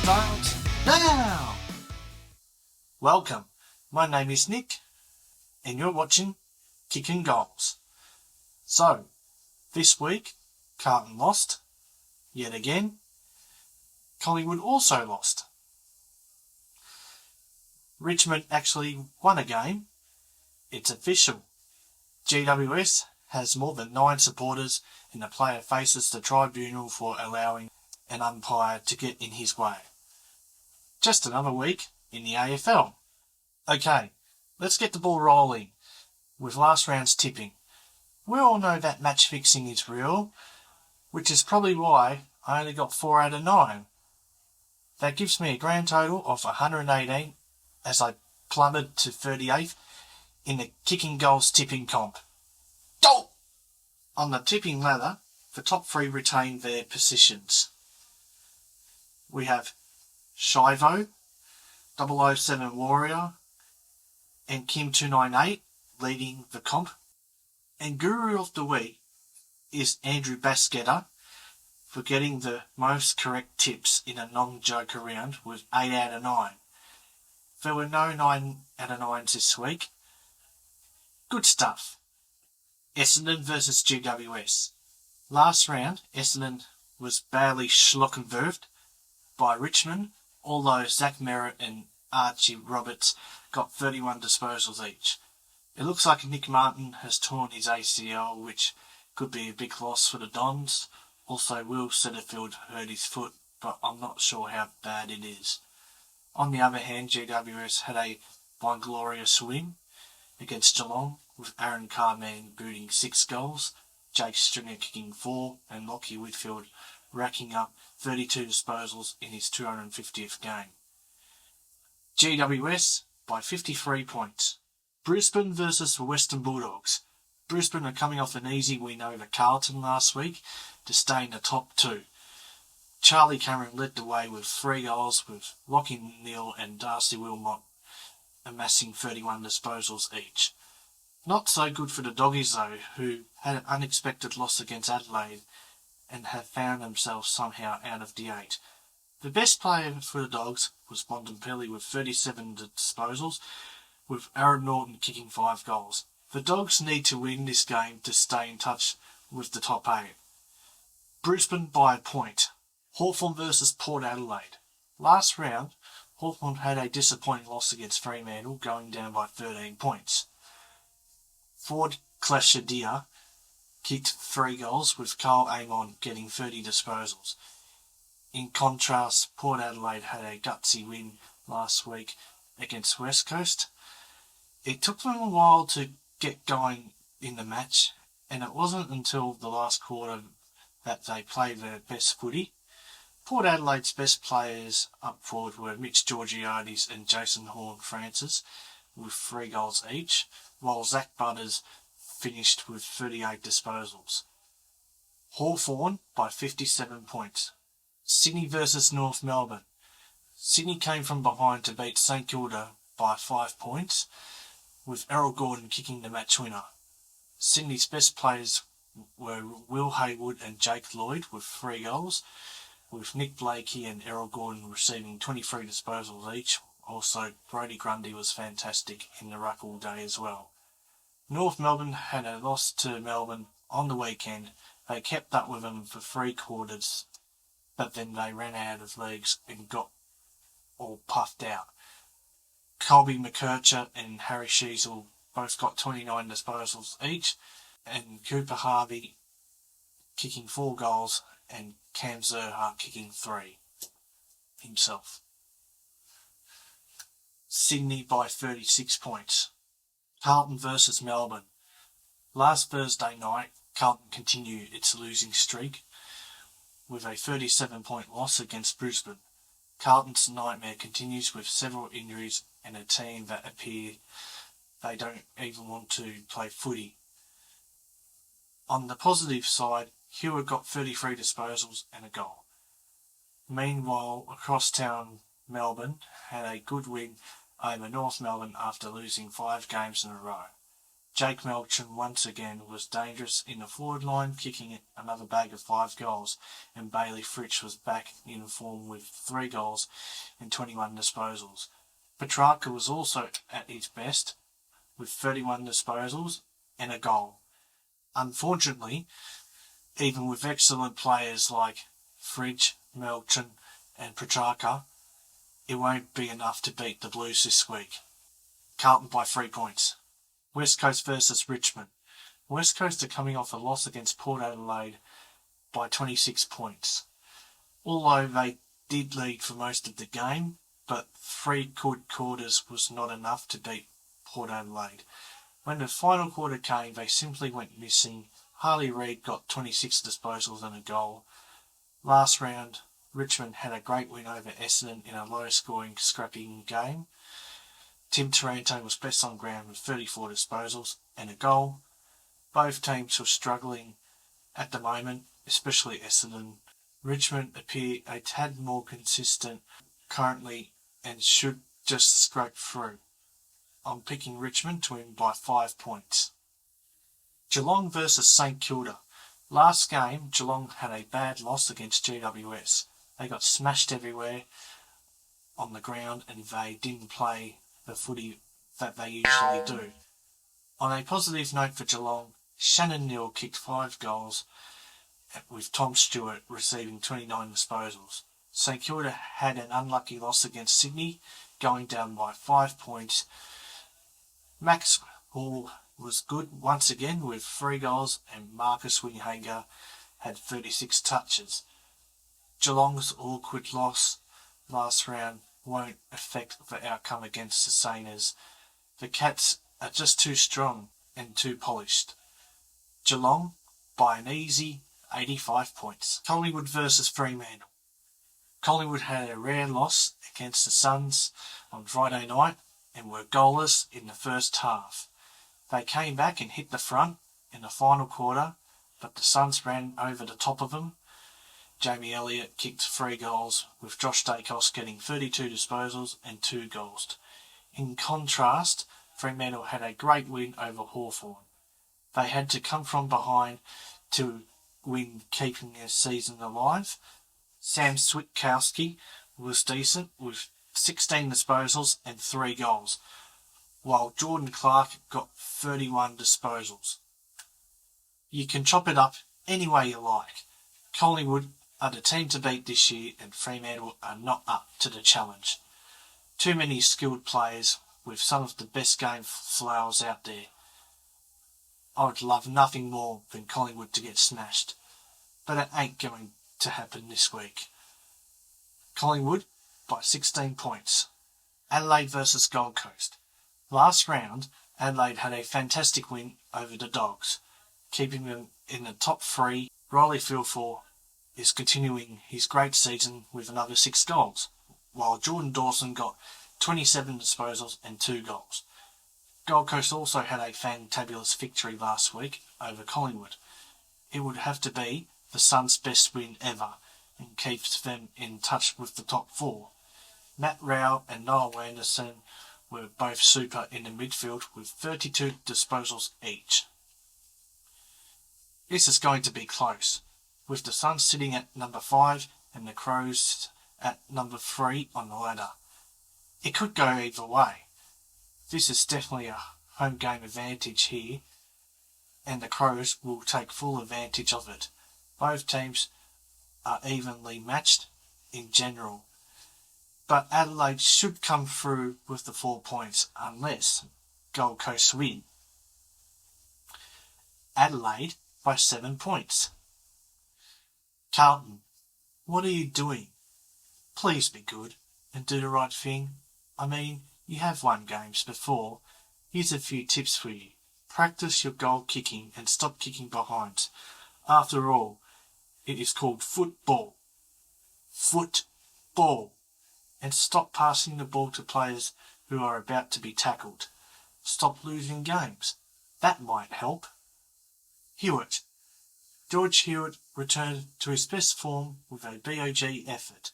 Start now! Welcome, my name is Nick, and you're watching Kicking Goals. So, this week, Carlton lost, yet again. Collingwood also lost. Richmond actually won a game. It's official. GWS has more than 9 supporters, and the player faces the tribunal for allowing an umpire to get in his way. Just another week in the AFL. Okay, let's get the ball rolling with last round's tipping. We all know that match fixing is real, which is probably why I only got 4 out of 9. That gives me a grand total of 118 as I plummeted to 38th in the Kicking Goals tipping comp. Go! On the tipping ladder, the top 3 retain their positions. We have Shivo, 007 Warrior, and Kim298 leading the comp. And Guru of the Week is Andrew Basketter for getting the most correct tips in a non-joker round with 8 out of 9. There were no 9 out of 9s this week. Good stuff. Essendon versus GWS. Last round, Essendon was badly schlockenverved by Richmond, although Zach Merritt and Archie Roberts got 31 disposals each. It looks like Nick Martin has torn his ACL, which could be a big loss for the Dons. Also, Will Setterfield hurt his foot, but I'm not sure how bad it is. On the other hand, GWS had a glorious win against Geelong, with Aaron Carman booting 6 goals, Jake Stringer kicking 4, and Lockie Whitfield racking up 32 disposals in his 250th game. GWS by 53 points. Brisbane versus the Western Bulldogs. Brisbane are coming off an easy win over Carlton last week to stay in the top 2. Charlie Cameron led the way with 3 goals, with Lachie Neale and Darcy Wilmot amassing 31 disposals each. Not so good for the Doggies though, who had an unexpected loss against Adelaide and have found themselves somehow out of the 8. The best player for the Dogs was Bontempelli with 37 disposals, with Aaron Norton kicking 5 goals. The Dogs need to win this game to stay in touch with the top 8. Brisbane by a point. Hawthorn versus Port Adelaide. Last round, Hawthorn had a disappointing loss against Fremantle, going down by 13 points. Ford Clashadia kicked 3 goals, with Carl Amon getting 30 disposals. In contrast, Port Adelaide had a gutsy win last week against West Coast. It took them a while to get going in the match, and it wasn't until the last quarter that they played their best footy. Port Adelaide's best players up forward were Mitch Georgiades and Jason Horne-Francis with 3 goals each, while Zach Butters finished with 38 disposals. Hawthorn by 57 points. Sydney versus North Melbourne. Sydney came from behind to beat St Kilda by 5 points, with Errol Gordon kicking the match winner. Sydney's best players were Will Haywood and Jake Lloyd with 3 goals, with Nick Blakey and Errol Gordon receiving 23 disposals each. Also, Brodie Grundy was fantastic in the ruck all day as well. North Melbourne had a loss to Melbourne on the weekend. They kept up with them for 3 quarters, but then they ran out of legs and got all puffed out. Colby McKercher and Harry Sheasel both got 29 disposals each, and Cooper Harvey kicking 4 goals and Cam Zerha kicking 3 himself. Sydney by 36 points. Carlton versus Melbourne. Last Thursday night, Carlton continued its losing streak with a 37-point loss against Brisbane. Carlton's nightmare continues with several injuries and a team that appear they don't even want to play footy. On the positive side, Hewitt got 33 disposals and a goal. Meanwhile, across town, Melbourne had a good win over North Melbourne after losing 5 games in a row. Jake Melchin once again was dangerous in the forward line, kicking another bag of 5 goals, and Bailey Fritsch was back in form with 3 goals and 21 disposals. Petrarca was also at his best with 31 disposals and a goal. Unfortunately, even with excellent players like Fritsch, Melchin and Petrarca, it won't be enough to beat the Blues this week. Carlton by 3 points. West Coast versus Richmond. West Coast are coming off a loss against Port Adelaide by 26 points. Although they did lead for most of the game, but 3 good quarters was not enough to beat Port Adelaide. When the final quarter came, they simply went missing. Harley Reid got 26 disposals and a goal. Last round, Richmond had a great win over Essendon in a low-scoring, scrappy game. Tim Taranto was best on ground with 34 disposals and a goal. Both teams were struggling at the moment, especially Essendon. Richmond appear a tad more consistent currently and should just scrape through. I'm picking Richmond to win by 5 points. Geelong versus St Kilda. Last game, Geelong had a bad loss against GWS. They got smashed everywhere on the ground and they didn't play the footy that they usually do. On a positive note for Geelong, Shannon Neal kicked 5 goals with Tom Stewart receiving 29 disposals. St Kilda had an unlucky loss against Sydney, going down by 5 points. Max Hall was good once again with 3 goals and Marcus Winghager had 36 touches. Geelong's awkward loss last round won't affect the outcome against the Saints. The Cats are just too strong and too polished. Geelong by an easy 85 points. Collingwood versus Fremantle. Collingwood had a rare loss against the Suns on Friday night and were goalless in the first half. They came back and hit the front in the final quarter, but the Suns ran over the top of them. Jamie Elliott kicked 3 goals, with Josh Dacos getting 32 disposals and 2 goals. In contrast, Fremantle had a great win over Hawthorn. They had to come from behind to win, keeping their season alive. Sam Switkowski was decent with 16 disposals and 3 goals, while Jordan Clark got 31 disposals. You can chop it up any way you like. Collingwood are the team to beat this year and Fremantle are not up to the challenge. Too many skilled players with some of the best game flowers out there. I would love nothing more than Collingwood to get smashed, but it ain't going to happen this week. Collingwood by 16 points. Adelaide versus Gold Coast. Last round, Adelaide had a fantastic win over the Dogs, keeping them in the top 3. Riley Philfor is continuing his great season with another 6 goals, while Jordan Dawson got 27 disposals and 2 goals. Gold Coast also had a fantabulous victory last week over Collingwood. It would have to be the Suns' best win ever and keeps them in touch with the top 4. Matt Rao and Noel Anderson were both super in the midfield with 32 disposals each. This is going to be close, with the Suns sitting at number 5 and the Crows at number 3 on the ladder. It could go either way. This is definitely a home game advantage here, and the Crows will take full advantage of it. Both teams are evenly matched in general, but Adelaide should come through with the 4 points unless Gold Coast win. Adelaide by 7 points. Carlton, what are you doing? Please be good and do the right thing. I mean, you have won games before. Here's a few tips for you. Practice your goal kicking and stop kicking behind. After all, it is called football. Football. And stop passing the ball to players who are about to be tackled. Stop losing games. That might help. Hewitt. George Hewitt returned to his best form with a BOG effort.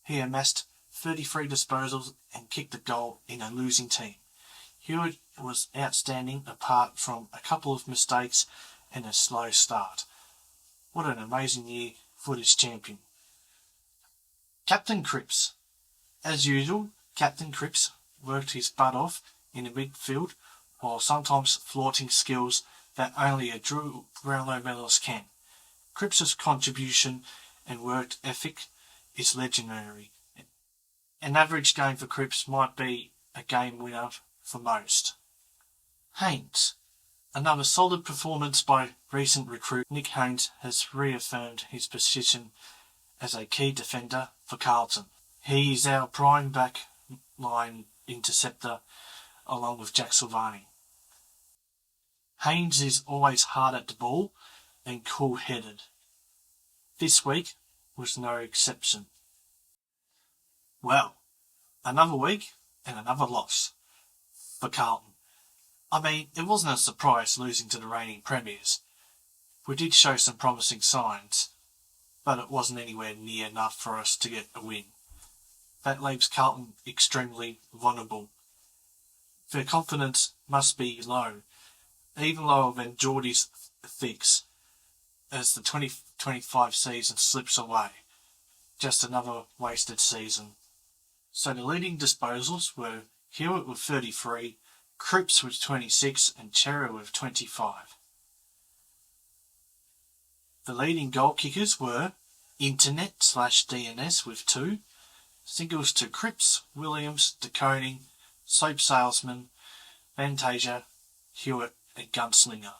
He amassed 33 disposals and kicked a goal in a losing team. Hewitt was outstanding apart from a couple of mistakes and a slow start. What an amazing year for this champion. Captain Cripps. As usual, Captain Cripps worked his butt off in the midfield while sometimes flaunting skills that only a true Brownlow medalist can. Cripps' contribution and work ethic is legendary. An average game for Cripps might be a game winner for most. Haynes. Another solid performance by recent recruit Nick Haynes has reaffirmed his position as a key defender for Carlton. He is our prime back line interceptor along with Jack Silvani. Haynes is always hard at the ball and cool-headed. This week was no exception. Well, another week and another loss for Carlton. I mean, it wasn't a surprise losing to the reigning premiers. We did show some promising signs, but it wasn't anywhere near enough for us to get a win. That leaves Carlton extremely vulnerable. Their confidence must be low, even lower than Geordie's thinks, as the 2025 season slips away. Just another wasted season. So the leading disposals were Hewitt with 33, Cripps with 26 and Chera with 25. The leading goal kickers were Internet/DNS with 2, singles to Cripps, Williams, De Koning, Soap Salesman, Fantasia, Hewitt and Gunslinger.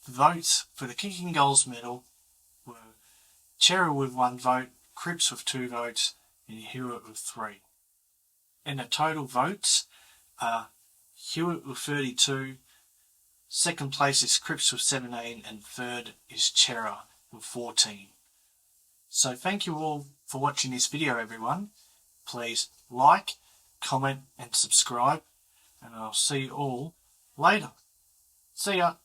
The votes for the kicking goals medal were Chera with 1 vote, Cripps with 2 votes and Hewitt with 3. And the total votes are Hewitt with 32, second place is Cripps with 17 and third is Chera with 14. So thank you all for watching this video, everyone. Please like, comment and subscribe, and I'll see you all later. See ya.